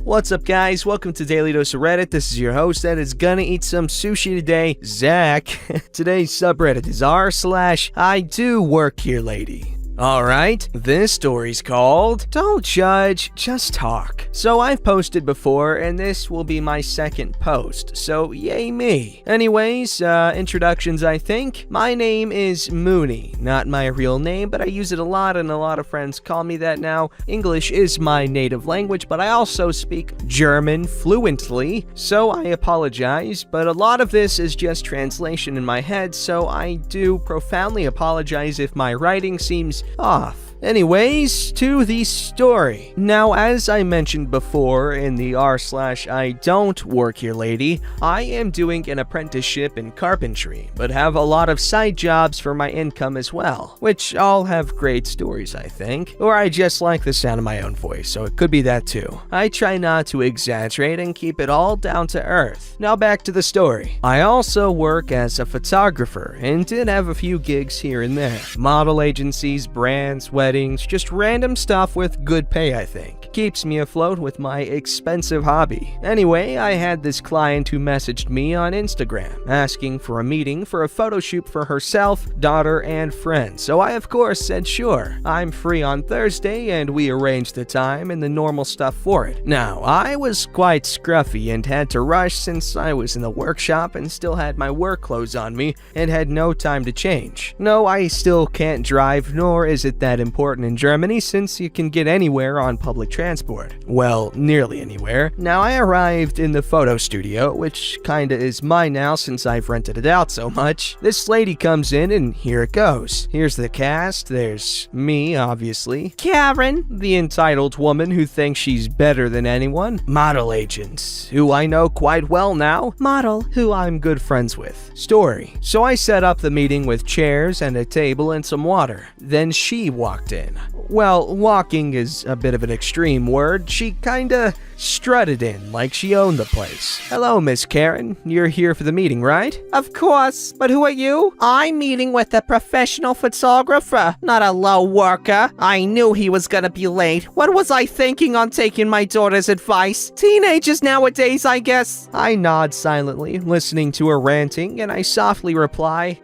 What's up, guys? Welcome to Daily Dose of Reddit. This is your host that is gonna eat some sushi today, Zach. Today's subreddit is r/IDoWorkHereLady. Alright, this story's called Don't Judge, Just Talk. So I've posted before, and this will be my second post, so yay me. Anyways, introductions I think. My name is Mooney, not my real name, but I use it a lot and a lot of friends call me that now. English is my native language, but I also speak German fluently, so I apologize, but a lot of this is just translation in my head, so I do profoundly apologize if my writing seems off. Anyways, to the story. Now, as I mentioned before in the r/IDoWorkHereLady, I am doing an apprenticeship in carpentry, but have a lot of side jobs for my income as well, which all have great stories, I think. Or I just like the sound of my own voice, so it could be that too. I try not to exaggerate and keep it all down to earth. Now back to the story. I also work as a photographer and did have a few gigs here and there. Model agencies, brands, weddings, just random stuff with good pay, I think. Keeps me afloat with my expensive hobby. Anyway, I had this client who messaged me on Instagram asking for a meeting for a photo shoot for herself, daughter, and friend, so I of course said sure. I'm free on Thursday, and we arranged the time and the normal stuff for it. Now, I was quite scruffy and had to rush since I was in the workshop and still had my work clothes on me and had no time to change. No, I still can't drive, nor is it that important in Germany since you can get anywhere on public transport. Well, nearly anywhere. Now, I arrived in the photo studio, which kinda is mine now since I've rented it out so much. This lady comes in and here it goes. Here's the cast. There's me, obviously. Karen, the entitled woman who thinks she's better than anyone. Model agents, who I know quite well now. Model, who I'm good friends with. Story. So I set up the meeting with chairs and a table and some water. Then she walked in. Well, walking is a bit of an extreme word. She kinda strutted in like she owned the place. Hello, Miss Karen. You're here for the meeting, right? Of course, but who are you? I'm meeting with a professional photographer, not a low worker. I knew he was gonna be late. What was I thinking on taking my daughter's advice? Teenagers nowadays, I guess. I nod silently, listening to her ranting, and I softly reply,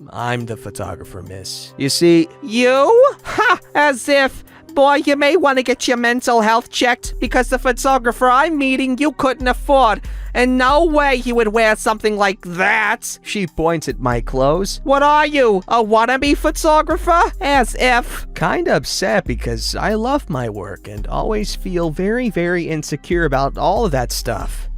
I'm the photographer, miss. You see, you? Ha! As if. Boy, you may want to get your mental health checked, because the photographer I'm meeting you couldn't afford. And no way he would wear something like that. She points at my clothes. What are you, a wannabe photographer? As if. Kinda upset because I love my work and always feel very, very insecure about all of that stuff.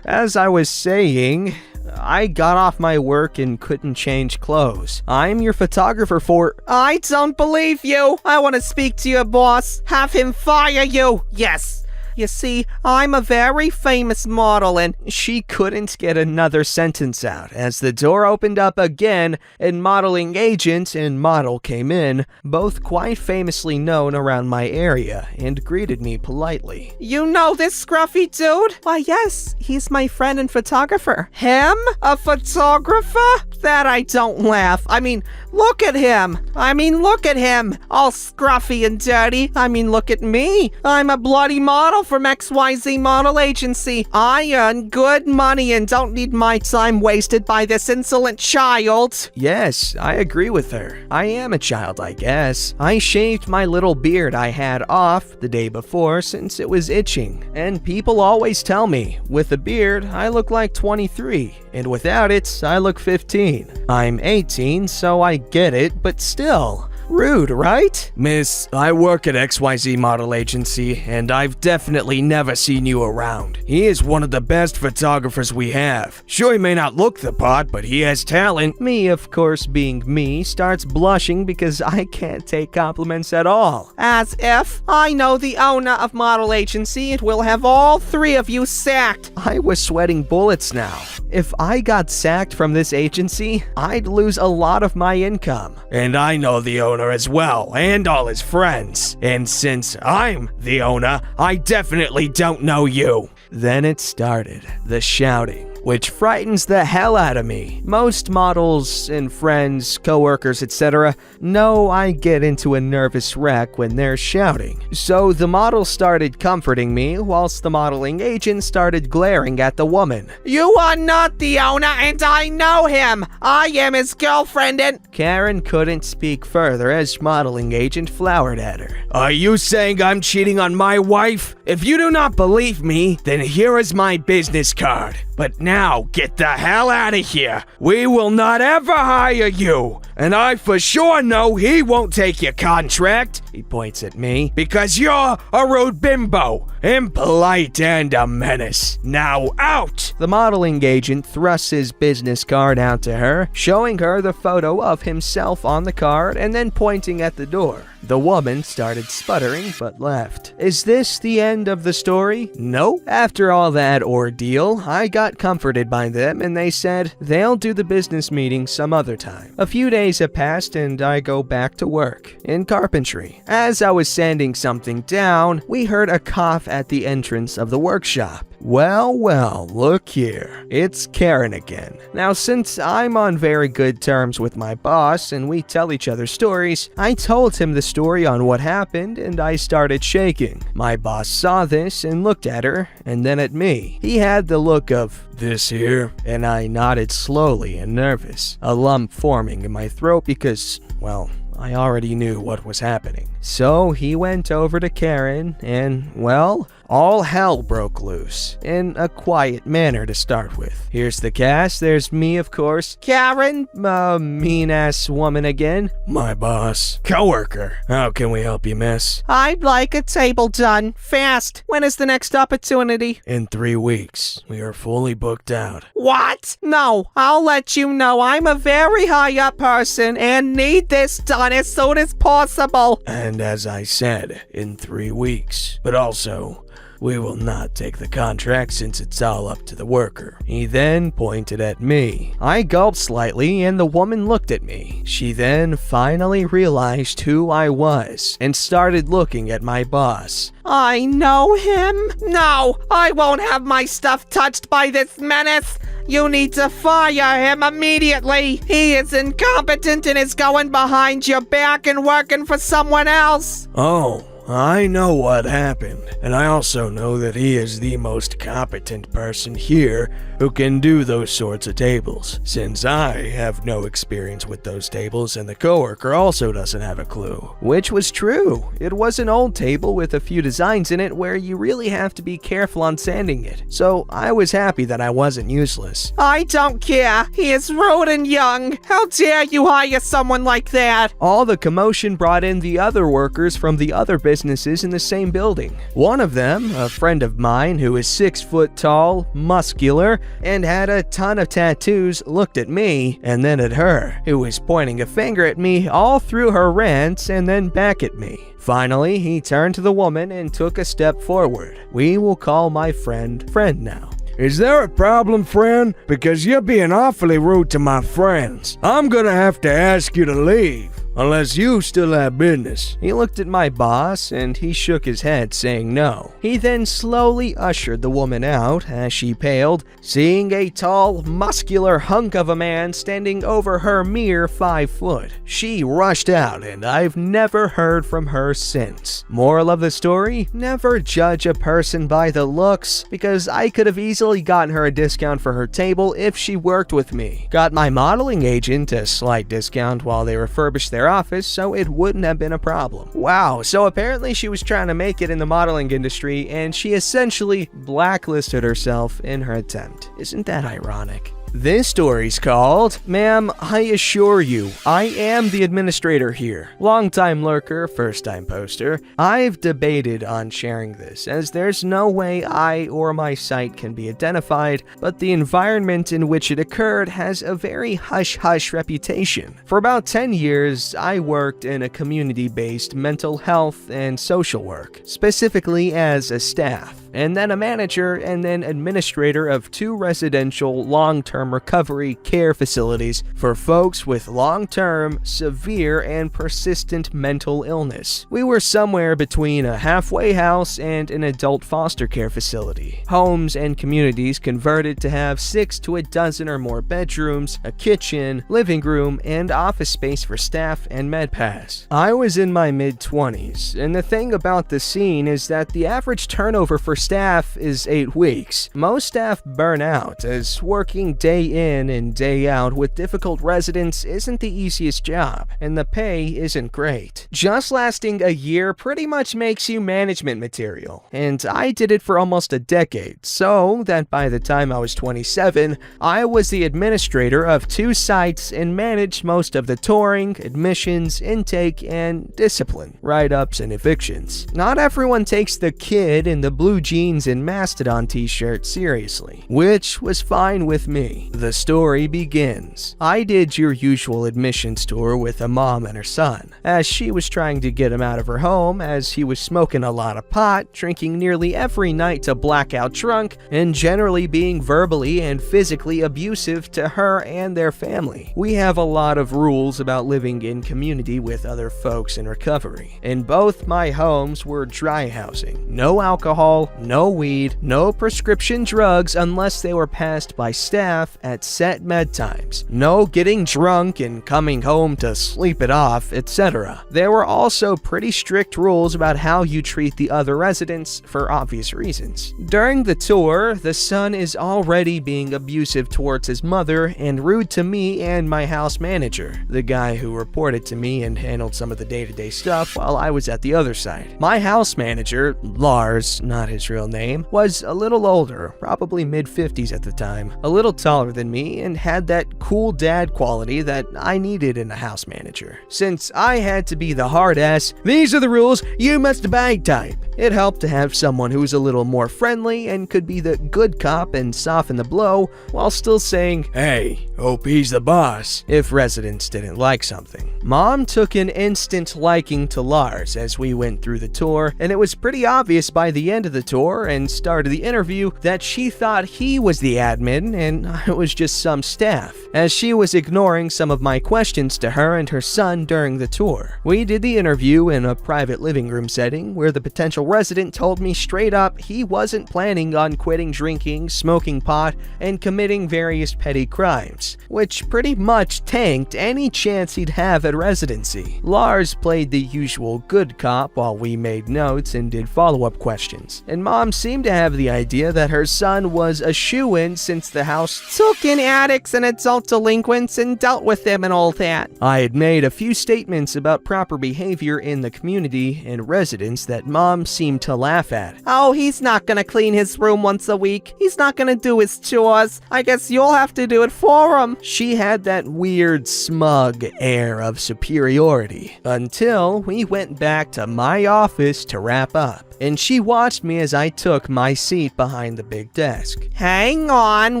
As I was saying, I got off my work and couldn't change clothes. I'm your photographer for— I don't believe you. I want to speak to your boss. Have him fire you. Yes. You see, I'm a very famous model, and she couldn't get another sentence out as the door opened up again and modeling agent and model came in, both quite famously known around my area, and greeted me politely. You know this scruffy dude? Why, yes, he's my friend and photographer. Him? A photographer? That I don't laugh. I mean, look at him. Look at him. All scruffy and dirty. Look at me. I'm a bloody model from XYZ Model Agency. I earn good money and don't need my time wasted by this insolent child. Yes, I agree with her. I am a child, I guess. I shaved my little beard I had off the day before since it was itching. And people always tell me, with a beard, I look like 23. And without it, I look 15. I'm 18, so I get it, but still. Rude, right? Miss, I work at XYZ Model Agency, and I've definitely never seen you around. He is one of the best photographers we have. Sure, he may not look the part, but he has talent. Me, of course, being me, starts blushing because I can't take compliments at all. As if I know the owner of Model Agency and will have all three of you sacked. I was sweating bullets now. If I got sacked from this agency, I'd lose a lot of my income. And I know the owner as well, and all his friends. And since I'm the owner, I definitely don't know you. Then it started, the shouting. which frightens the hell out of me. Most models and friends, coworkers, etc. know I get into a nervous wreck when they're shouting. So the model started comforting me whilst the modeling agent started glaring at the woman. You are not the owner and I know him. I am his girlfriend and... Karen couldn't speak further as modeling agent flowered at her. Are you saying I'm cheating on my wife? If you do not believe me, then here is my business card. But now, get the hell out of here. We will not ever hire you. And I for sure know he won't take your contract, he points at me, because you're a rude bimbo, impolite and a menace. Now out! The modeling agent thrusts his business card out to her, showing her the photo of himself on the card and then pointing at the door. The woman started sputtering but left. Is this the end of the story? No. After all that ordeal, I got comforted by them and they said they'll do the business meeting some other time. A few days have passed and I go back to work in carpentry. As I was sanding something down, we heard a cough at the entrance of the workshop. Well, look here. It's Karen again. Now, since I'm on very good terms with my boss and we tell each other stories, I told him the story on what happened and I started shaking. My boss saw this and looked at her and then at me. He had the look of, "This here?" And I nodded slowly and nervous, a lump forming in my throat because, well, I already knew what was happening. So he went over to Karen and, well, all hell broke loose, in a quiet manner to start with. Here's the cast. There's me, of course. Karen, mean-ass woman again. My boss. Coworker. How can we help you, miss? I'd like a table done. Fast. When is the next opportunity? In 3 weeks. We are fully booked out. What? No, I'll let you know I'm a very high-up person and need this done as soon as possible. And as I said, in 3 weeks. But also, we will not take the contract since it's all up to the worker. He then pointed at me. I gulped slightly and the woman looked at me. She then finally realized who I was and started looking at my boss. I know him? No, I won't have my stuff touched by this menace. You need to fire him immediately. He is incompetent and is going behind your back and working for someone else. Oh, I know what happened, and I also know that he is the most competent person here who can do those sorts of tables, since I have no experience with those tables and the coworker also doesn't have a clue. Which was true. It was an old table with a few designs in it where you really have to be careful on sanding it, so I was happy that I wasn't useless. I don't care. He is rude and young. How dare you hire someone like that? All the commotion brought in the other workers from the other businesses in the same building. One of them, a friend of mine who is 6 foot tall, muscular, and had a ton of tattoos, looked at me and then at her, who was pointing a finger at me all through her rants and then back at me. Finally, he turned to the woman and took a step forward. We will call my friend now. Is there a problem, friend? Because you're being awfully rude to my friends. I'm gonna have to ask you to leave. Unless you still have business. He looked at my boss and he shook his head saying no. He then slowly ushered the woman out as she paled, seeing a tall, muscular hunk of a man standing over her mere 5 foot. She rushed out and I've never heard from her since. Moral of the story, never judge a person by the looks, because I could have easily gotten her a discount for her table if she worked with me. Got my modeling agent a slight discount while they refurbished their office, so it wouldn't have been a problem. Wow, so apparently she was trying to make it in the modeling industry and she essentially blacklisted herself in her attempt. Isn't that ironic? This story's called, Ma'am, I assure you, I am the administrator here. Long-time lurker, first-time poster. I've debated on sharing this, as there's no way I or my site can be identified, but the environment in which it occurred has a very hush-hush reputation. For about 10 years, I worked in a community-based mental health and social work, specifically as a staff. and then a manager and then administrator of 2 residential long-term recovery care facilities for folks with long-term, severe, and persistent mental illness. We were somewhere between a halfway house and an adult foster care facility. Homes and communities converted to have 6 to a dozen or more bedrooms, a kitchen, living room, and office space for staff and MedPass. I was in my mid-20s, and the thing about the scene is that the average turnover for staff is 8 weeks. Most staff burn out, as working day in and day out with difficult residents isn't the easiest job, and the pay isn't great. Just lasting a year pretty much makes you management material, and I did it for almost a decade, so that by the time I was 27, I was the administrator of 2 sites and managed most of the touring, admissions, intake, and discipline, write-ups, and evictions. Not everyone takes the kid in the blue jeans and Mastodon t-shirt seriously, which was fine with me. The story begins. I did your usual admissions tour with a mom and her son, as she was trying to get him out of her home as he was smoking a lot of pot, drinking nearly every night to blackout drunk, and generally being verbally and physically abusive to her and their family. We have a lot of rules about living in community with other folks in recovery, and both my homes were dry housing. No alcohol, no weed, no prescription drugs unless they were passed by staff at set med times. No getting drunk and coming home to sleep it off, etc. There were also pretty strict rules about how you treat the other residents for obvious reasons. During the tour, the son is already being abusive towards his mother and rude to me and my house manager, the guy who reported to me and handled some of the day-to-day stuff while I was at the other side. My house manager, Lars, not his real name, was a little older, probably mid-50s at the time, a little taller than me, and had that cool dad quality that I needed in a house manager. Since I had to be the hard-ass, "These are the rules, you must abide" type, it helped to have someone who was a little more friendly and could be the good cop and soften the blow while still saying, "Hey, hope he's the boss," if residents didn't like something. Mom took an instant liking to Lars as we went through the tour, and it was pretty obvious by the end of the tour and start of the interview that she thought he was the admin and I was just some staff, as she was ignoring some of my questions to her and her son during the tour. We did the interview in a private living room setting where the potential resident told me straight up he wasn't planning on quitting drinking, smoking pot, and committing various petty crimes, which pretty much tanked any chance he'd have at residency. Lars played the usual good cop while we made notes and did follow-up questions, and Mom seemed to have the idea that her son was a shoo-in since the house Took in addicts and adult delinquents and dealt with them and all that. I had made a few statements about proper behavior in the community and residents that Mom seemed to laugh at. Oh, he's not gonna clean his room once a week. He's not gonna do his chores. I guess you'll have to do it for him. She had that weird, smug air of superiority until we went back to my office to wrap up, and she watched me as I took my seat behind the big desk. Hang on,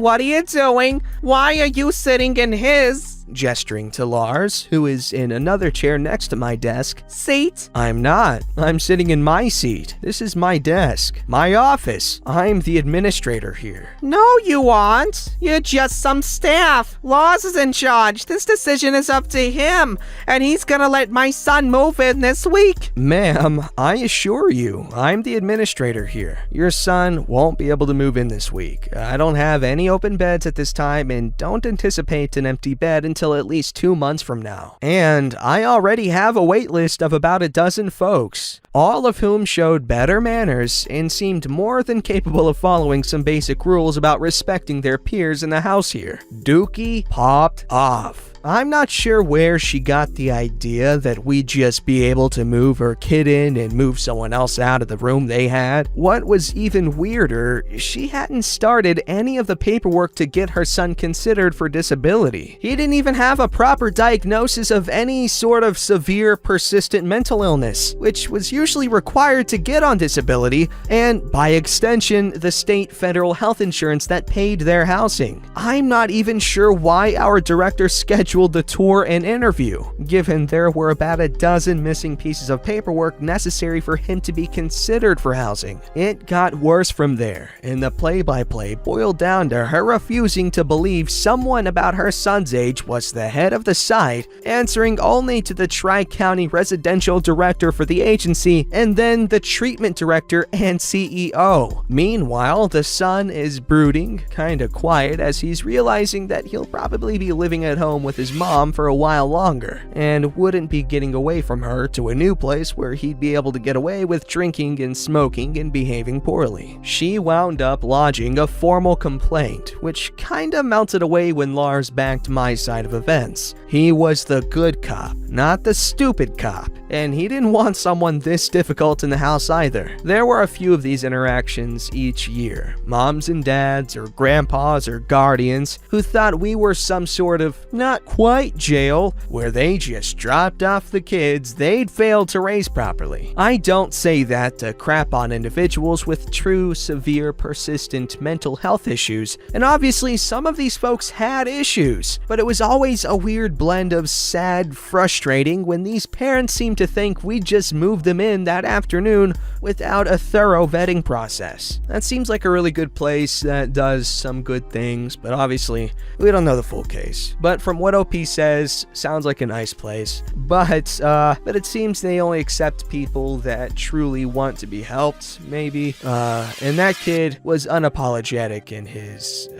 what are you doing? Why are you sitting in his gesturing to Lars, who is in another chair next to my desk seat? I'm not. I'm sitting in my seat. This is my desk, my office. I'm the administrator here. No, you aren't. You're just some staff. Lars is in charge. This decision is up to him, and he's gonna let my son move in this week. Ma'am, I assure you, I'm the administrator here. Your son won't be able to move in this week. I don't have any open beds at this time and don't anticipate an empty bed until at least 2 months from now. And I already have a wait list of about a dozen folks, all of whom showed better manners and seemed more than capable of following some basic rules about respecting their peers in the house here. Dookie popped off. I'm not sure where she got the idea that we'd just be able to move her kid in and move someone else out of the room they had. What was even weirder, she hadn't started any of the paperwork to get her son considered for disability. He didn't even have a proper diagnosis of any sort of severe, persistent mental illness, which was usually required to get on disability, and by extension, the state federal health insurance that paid their housing. I'm not even sure why our director scheduled the tour and interview, given there were about a dozen missing pieces of paperwork necessary for him to be considered for housing. It got worse from there, and the play-by-play boiled down to her refusing to believe someone about her son's age was the head of the site, answering only to the Tri-County Residential Director for the agency and then the treatment director and CEO. Meanwhile, the son is brooding, kinda quiet, as he's realizing that he'll probably be living at home with his mom for a while longer, and wouldn't be getting away from her to a new place where he'd be able to get away with drinking and smoking and behaving poorly. She wound up lodging a formal complaint, which kinda melted away when Lars backed my side of events. He was the good cop, not the stupid cop, and he didn't want someone this difficult in the house either. There were a few of these interactions each year. Moms and dads, or grandpas, or guardians, who thought we were some sort of not quite jail, where they just dropped off the kids they'd failed to raise properly. I don't say that to crap on individuals with true, severe, persistent mental health issues, and obviously some of these folks had issues, but it was always a weird blend of sad, frustrating when these parents seemed to think we'd just move them in that afternoon without a thorough vetting process. That seems like a really good place that does some good things, but obviously we don't know the full case. But from what OP says, sounds like a nice place. But it seems they only accept people that truly want to be helped, maybe. And that kid was unapologetic in his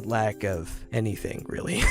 lack of anything, really.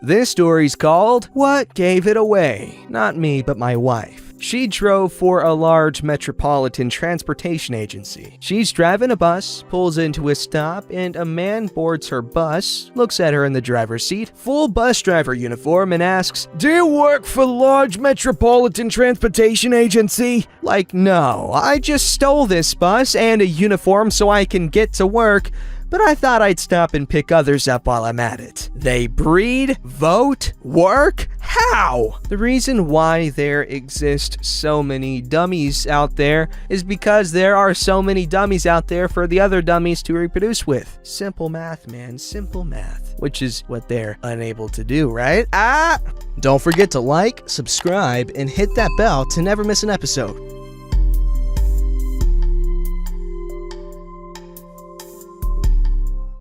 This story's called What Gave It Away? Not me, but my wife. She drove for a large metropolitan transportation agency. She's driving a bus, pulls into a stop, and a man boards her bus, looks at her in the driver's seat, full bus driver uniform, and asks, "Do you work for large metropolitan transportation agency?" Like, no, I just stole this bus and a uniform so I can get to work, but I thought I'd stop and pick others up while I'm at it. They breed, vote, work? How? The reason why there exist so many dummies out there is because there are so many dummies out there for the other dummies to reproduce with. Simple math, man, simple math. Which is what they're unable to do, right? Don't forget to like, subscribe, and hit that bell to never miss an episode.